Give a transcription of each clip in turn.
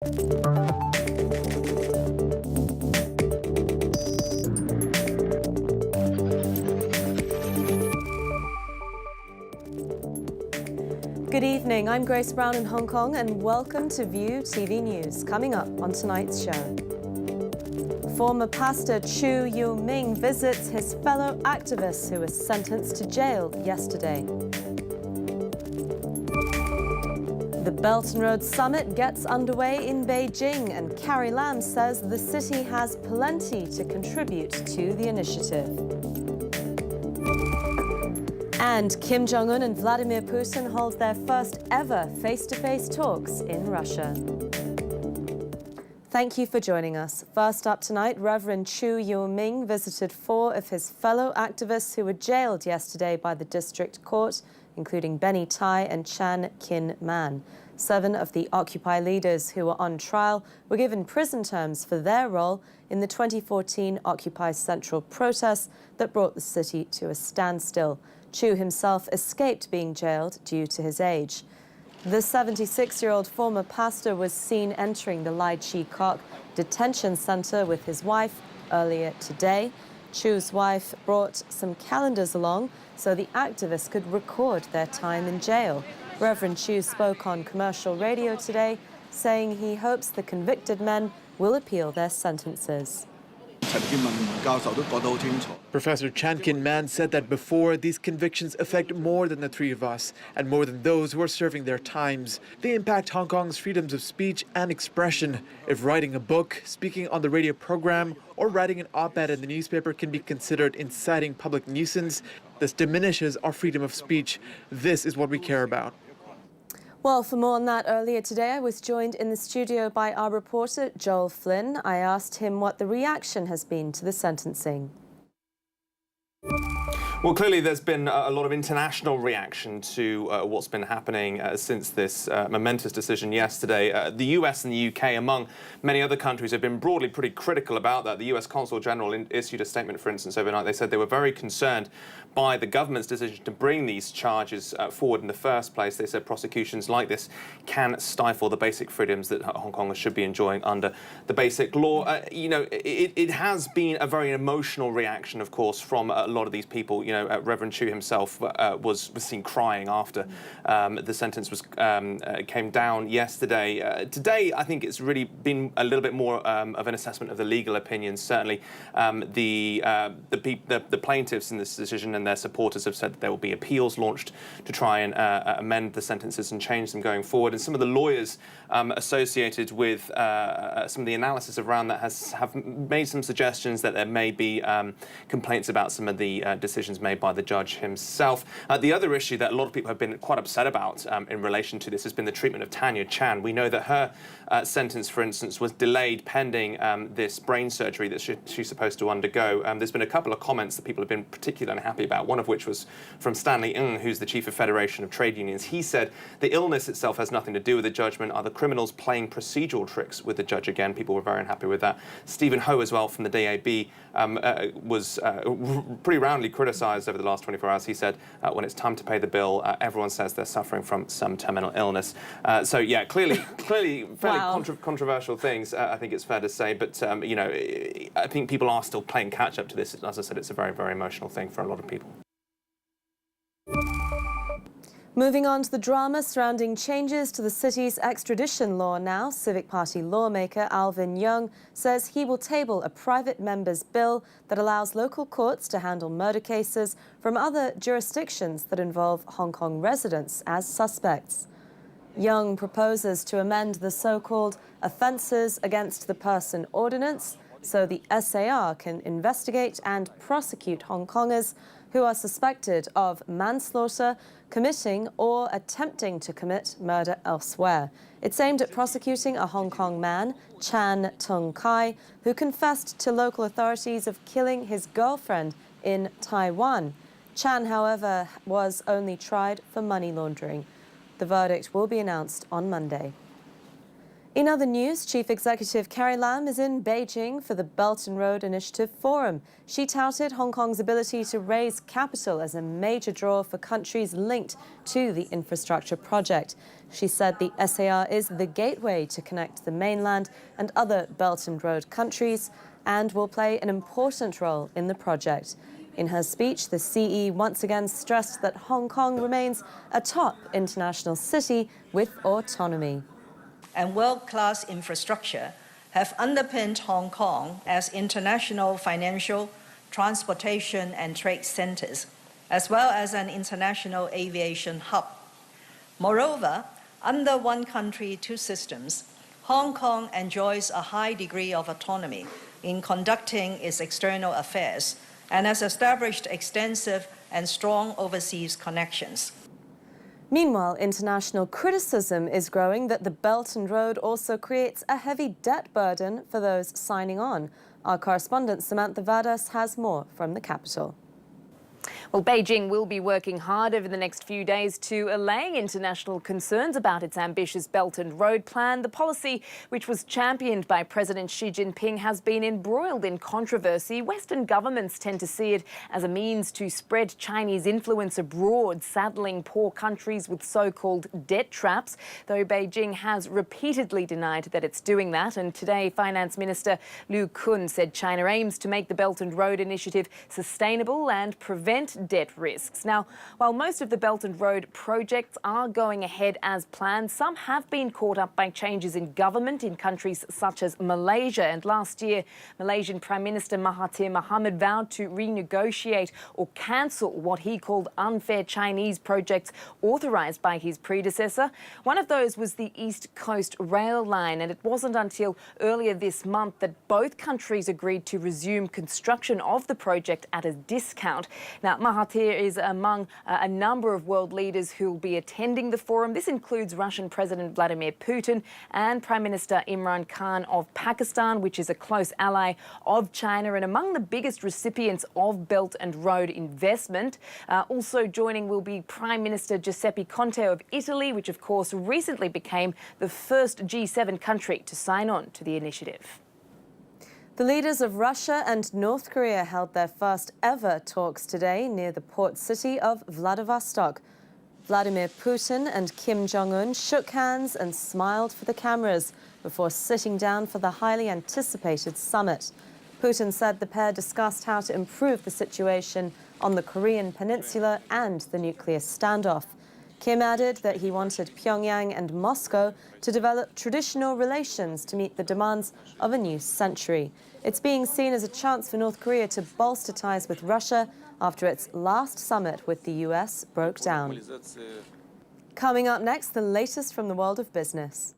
Good evening, I'm Grace Brown in Hong Kong and welcome to View TV News. Coming up on tonight's show. Former pastor Chu Yu-ming visits his fellow activists who was sentenced to jail yesterday. The Belt and Road Summit gets underway in Beijing and Carrie Lam says the city has plenty to contribute to the initiative. And Kim Jong-un and Vladimir Putin hold their first ever face-to-face talks in Russia. Thank you for joining us. First up tonight, Reverend Chu Yu-ming visited 4 of his fellow activists who were jailed yesterday by the district court, including Benny Tai and Chan Kin-man. 7 of the Occupy leaders who were on trial were given prison terms for their role in the 2014 Occupy Central protests that brought the city to a standstill. Chu himself escaped being jailed due to his age. The 76-year-old former pastor was seen entering the Lai Chi Kok detention center with his wife earlier today. Chu's wife brought some calendars along so the activists could record their time in jail. Reverend Chu spoke on commercial radio today, saying he hopes the convicted men will appeal their sentences. Professor Chan Kin-man said that before, these convictions affect more than the 3 of us and more than those who are serving their times. They impact Hong Kong's freedoms of speech and expression. If writing a book, speaking on the radio program, or writing an op-ed in the newspaper can be considered inciting public nuisance, this diminishes our freedom of speech. This is what we care about. Well, for more on that, earlier today I was joined in the studio by our reporter Joel Flynn. I asked him what the reaction has been to the sentencing. Well, clearly there's been a lot of international reaction to what's been happening since this momentous decision yesterday. The US and the UK, among many other countries, have been broadly pretty critical about that. The US Consul General issued a statement, for instance, overnight. They said they were very concerned by the government's decision to bring these charges forward in the first place. They said prosecutions like this can stifle the basic freedoms that Hong Kongers should be enjoying under the basic law. It has been a very emotional reaction, of course, from a lot of these people. Reverend Chu himself was seen crying after the sentence came down yesterday. Today, I think it's really been a little bit more of an assessment of the legal opinions. Certainly, the plaintiffs in this decision and their supporters have said that there will be appeals launched to try and amend the sentences and change them going forward. And some of the lawyers associated with some of the analysis around that have made some suggestions that there may be complaints about some of the decisions made by the judge himself. The other issue that a lot of people have been quite upset about in relation to this has been the treatment of Tanya Chan. We know that her sentence, for instance, was delayed pending this brain surgery that she's supposed to undergo. There's been a couple of comments that people have been particularly unhappy about, one of which was from Stanley Ng, who's the chief of Federation of Trade Unions. He said the illness itself has nothing to do with the judgment. Are the criminals playing procedural tricks with the judge again? People were very unhappy with that. Stephen Ho as well from the DAB was pretty roundly criticised over the last 24 hours. He said when it's time to pay the bill, everyone says they're suffering from some terminal illness. So yeah, clearly fairly Wow. controversial things, I think it's fair to say. But I think people are still playing catch up to this. As I said, it's a very, very emotional thing for a lot of people. Moving on to the drama surrounding changes to the city's extradition law now, Civic Party lawmaker Alvin Yeung says he will table a private member's bill that allows local courts to handle murder cases from other jurisdictions that involve Hong Kong residents as suspects. Yeung proposes to amend the so-called Offences Against the Person Ordinance so the SAR can investigate and prosecute Hong Kongers who are suspected of manslaughter, committing or attempting to commit murder elsewhere. It's aimed at prosecuting a Hong Kong man, Chan Tung Kai, who confessed to local authorities of killing his girlfriend in Taiwan. Chan, however, was only tried for money laundering. The verdict will be announced on Monday. In other news, Chief Executive Carrie Lam is in Beijing for the Belt and Road Initiative Forum. She touted Hong Kong's ability to raise capital as a major draw for countries linked to the infrastructure project. She said the SAR is the gateway to connect the mainland and other Belt and Road countries and will play an important role in the project. In her speech, the CE once again stressed that Hong Kong remains a top international city with autonomy. And world-class infrastructure have underpinned Hong Kong as international financial, transportation and trade centers, as well as an international aviation hub. Moreover, under one country, two systems, Hong Kong enjoys a high degree of autonomy in conducting its external affairs and has established extensive and strong overseas connections. Meanwhile, international criticism is growing that the Belt and Road also creates a heavy debt burden for those signing on. Our correspondent Samantha Vadas has more from the capital. Well, Beijing will be working hard over the next few days to allay international concerns about its ambitious Belt and Road plan. The policy, which was championed by President Xi Jinping, has been embroiled in controversy. Western governments tend to see it as a means to spread Chinese influence abroad, saddling poor countries with so-called debt traps, though Beijing has repeatedly denied that it's doing that. And today, Finance Minister Liu Kun said China aims to make the Belt and Road Initiative sustainable and prevent debt risks. Now, while most of the Belt and Road projects are going ahead as planned, some have been caught up by changes in government in countries such as Malaysia. And last year, Malaysian Prime Minister Mahathir Mohamad vowed to renegotiate or cancel what he called unfair Chinese projects authorised by his predecessor. One of those was the East Coast Rail Line, and it wasn't until earlier this month that both countries agreed to resume construction of the project at a discount. Now, Mahathir is among a number of world leaders who will be attending the forum. This includes Russian President Vladimir Putin and Prime Minister Imran Khan of Pakistan, which is a close ally of China and among the biggest recipients of Belt and Road investment. Also joining will be Prime Minister Giuseppe Conte of Italy, which of course recently became the first G7 country to sign on to the initiative. The leaders of Russia and North Korea held their first ever talks today near the port city of Vladivostok. Vladimir Putin and Kim Jong-un shook hands and smiled for the cameras before sitting down for the highly anticipated summit. Putin said the pair discussed how to improve the situation on the Korean peninsula and the nuclear standoff. Kim added that he wanted Pyongyang and Moscow to develop traditional relations to meet the demands of a new century. It's being seen as a chance for North Korea to bolster ties with Russia after its last summit with the US broke down. Coming up next, the latest from the world of business.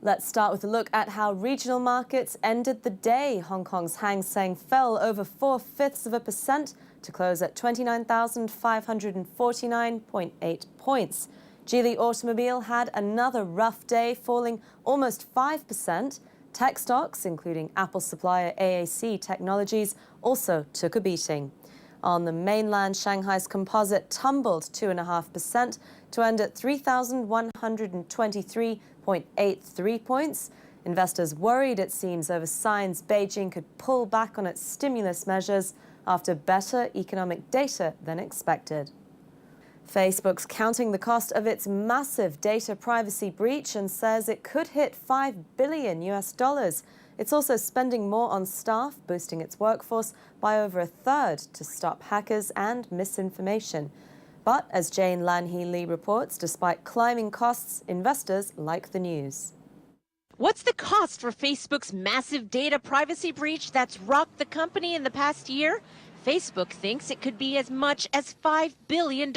Let's start with a look at how regional markets ended the day. Hong Kong's Hang Seng fell over 0.4% to close at 29,549.8 points. Geely Automobile had another rough day, falling almost 5%. Tech stocks, including Apple supplier AAC Technologies, also took a beating. On the mainland, Shanghai's composite tumbled 2.5% to end at 3,123.83 points. Investors worried, it seems, over signs Beijing could pull back on its stimulus measures after better economic data than expected. Facebook's counting the cost of its massive data privacy breach and says it could hit $5 billion. It's also spending more on staff, boosting its workforce by over a third to stop hackers and misinformation. But as Jane Lanhee Lee reports, despite climbing costs, investors like the news. What's the cost for Facebook's massive data privacy breach that's rocked the company in the past year? Facebook thinks it could be as much as $5 billion.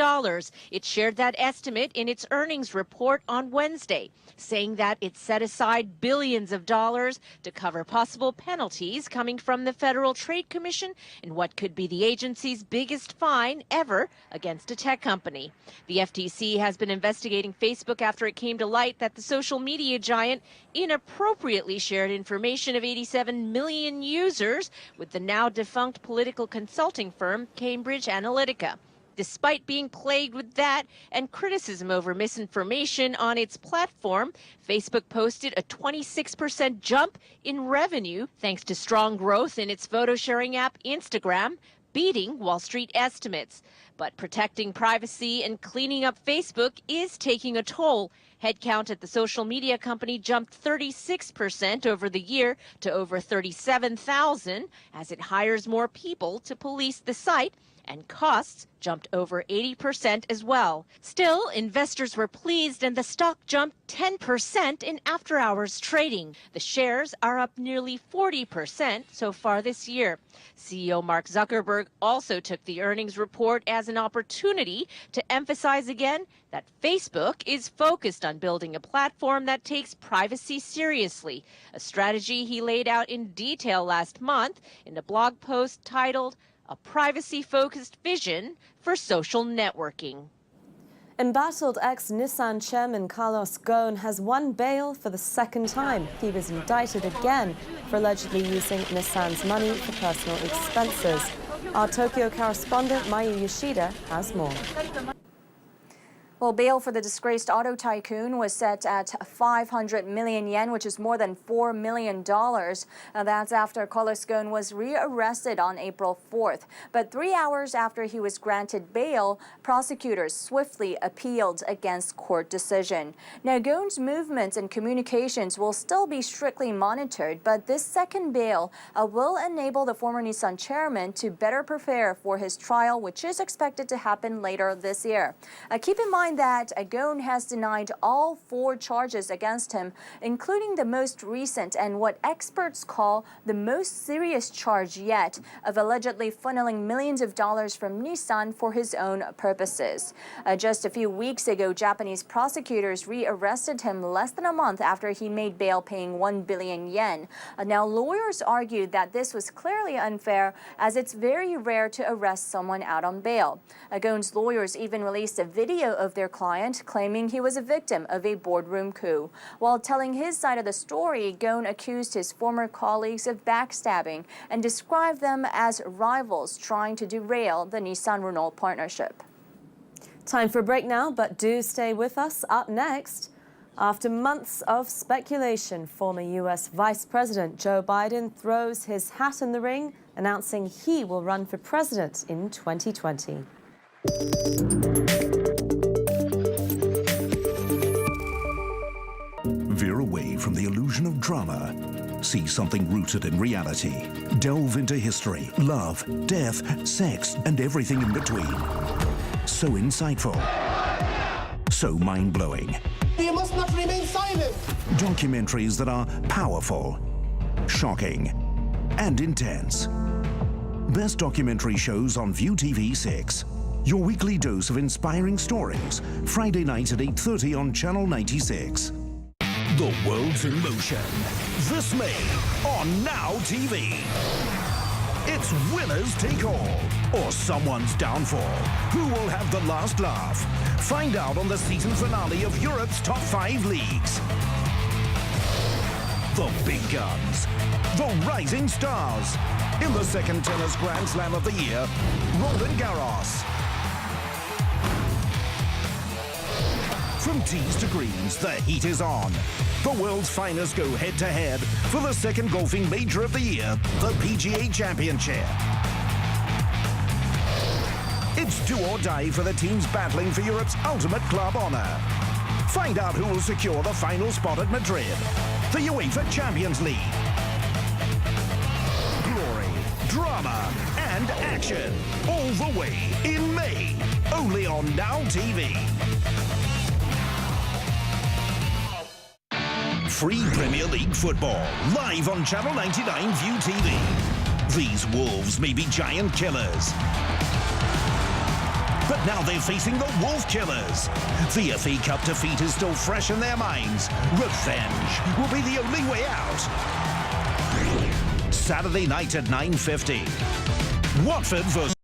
It shared that estimate in its earnings report on Wednesday, saying that it set aside billions of dollars to cover possible penalties coming from the Federal Trade Commission in what could be the agency's biggest fine ever against a tech company. The FTC has been investigating Facebook after it came to light that the social media giant inappropriately shared information of 87 million users with the now defunct political consultant consulting firm Cambridge Analytica. Despite being plagued with that and criticism over misinformation on its platform, Facebook posted a 26% jump in revenue thanks to strong growth in its photo-sharing app Instagram, beating Wall Street estimates. But protecting privacy and cleaning up Facebook is taking a toll. Headcount at the social media company jumped 36% over the year to over 37,000 as it hires more people to police the site, and costs jumped over 80% as well. Still, investors were pleased and the stock jumped 10% in after-hours trading. The shares are up nearly 40% so far this year. CEO Mark Zuckerberg also took the earnings report as an opportunity to emphasize again that Facebook is focused on building a platform that takes privacy seriously, a strategy he laid out in detail last month in a blog post titled "A Privacy-Focused Vision for Social Networking." Embattled ex-Nissan chairman Carlos Ghosn has won bail for the second time. He was indicted again for allegedly using Nissan's money for personal expenses. Our Tokyo correspondent Mayu Yoshida has more. Well, bail for the disgraced auto tycoon was set at 500 million yen, which is more than $4 million. That's after Carlos Ghosn was rearrested on April 4th. But 3 hours after he was granted bail, prosecutors swiftly appealed against court decision. Now, Ghosn's movements and communications will still be strictly monitored, but this second bail will enable the former Nissan chairman to better prepare for his trial, which is expected to happen later this year. Keep in mind that Ghosn has denied all 4 charges against him, including the most recent and what experts call the most serious charge yet of allegedly funneling millions of dollars from Nissan for his own purposes. Just a few weeks ago, Japanese prosecutors rearrested him less than a month after he made bail paying 1 billion yen. Now, lawyers argued that this was clearly unfair as it's very rare to arrest someone out on bail. Ghosn's lawyers even released a video of their client claiming he was a victim of a boardroom coup. While telling his side of the story, Ghosn accused his former colleagues of backstabbing and described them as rivals trying to derail the Nissan-Renault partnership. Time for a break now, but do stay with us. Up next, after months of speculation, former U.S. Vice President Joe Biden throws his hat in the ring, announcing he will run for president in 2020. Veer away from the illusion of drama. See something rooted in reality. Delve into history, love, death, sex, and everything in between. So insightful. So mind-blowing. You must not remain silent. Documentaries that are powerful, shocking, and intense. Best documentary shows on View TV 6. Your weekly dose of inspiring stories. Friday night at 8:30 on Channel 96. The world's in motion. This May on Now TV. It's winners take all, or someone's downfall. Who will have the last laugh? Find out on the season finale of Europe's top 5 leagues. The big guns, the rising stars. In the second tennis Grand Slam of the year, Roland Garros. From tees to greens, the heat is on. The world's finest go head-to-head for the second golfing major of the year, the PGA Championship. It's do or die for the teams battling for Europe's ultimate club honor. Find out who will secure the final spot at Madrid, the UEFA Champions League. Glory, drama, and action, all the way in May, only on Now TV. Free Premier League football, live on Channel 99 View TV. These Wolves may be giant killers, but now they're facing the Wolf Killers. The FA Cup defeat is still fresh in their minds. Revenge will be the only way out. Saturday night at 9:50. Watford vs.